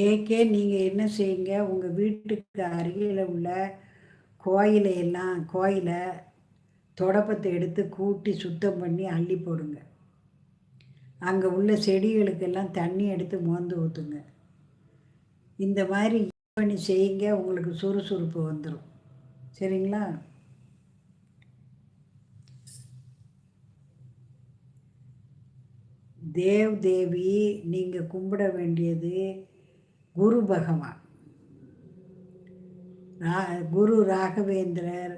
AK நீங்கள் என்ன செய்யுங்க, உங்கள் வீட்டுக்கு அருகில் உள்ள கோயிலை தொடப்பத்தை எடுத்து கூட்டி சுத்தம் பண்ணி அள்ளி போடுங்க. அங்கே உள்ள செடிகளுக்கெல்லாம் தண்ணி எடுத்து மோந்து ஊற்றுங்க. இந்த மாதிரி பண்ணி செய்யுங்க, உங்களுக்கு சுறுசுறுப்பு வந்துடும். சரிங்களா? தேவி நீங்கள் கும்பிட வேண்டியது குரு பகவான், குரு ராகவேந்திரர்,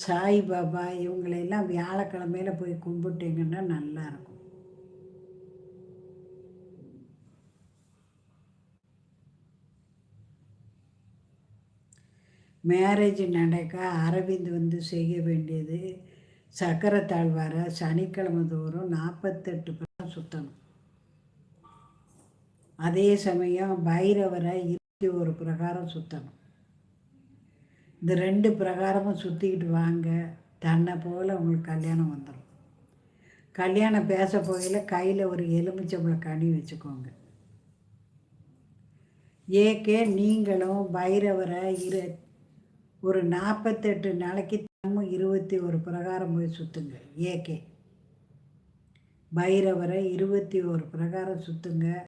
சாய்பாபா இவங்களெல்லாம் வியாழக்கிழமையில போய் கும்பிட்டீங்கன்னா நல்லாயிருக்கும். மேரேஜ் நடக்க அரவிந்த் செய்ய வேண்டியது சக்கரத்தாழ்வாரை சனிக்கிழமை தோறும் 48 பிரகாரம் சுற்றணும். அதே சமயம் பைரவரை 21 பிரகாரம் சுற்றணும். இந்த 2 பிரகாரமும் சுற்றிக்கிட்டு வாங்க, தன்னை போல் உங்களுக்கு கல்யாணம் வந்துடும். கல்யாணம் பேச போகையில் கையில் ஒரு எலுமிச்சம்பழம் கனி வச்சுக்கோங்க. ஏக்கே நீங்களும் பைரவரை ஒரு 48 நாளைக்கு 21 பிரகாரம் போய் சுற்றுங்க. ஏகே பைரவரை 21 பிரகாரம் சுற்றுங்க.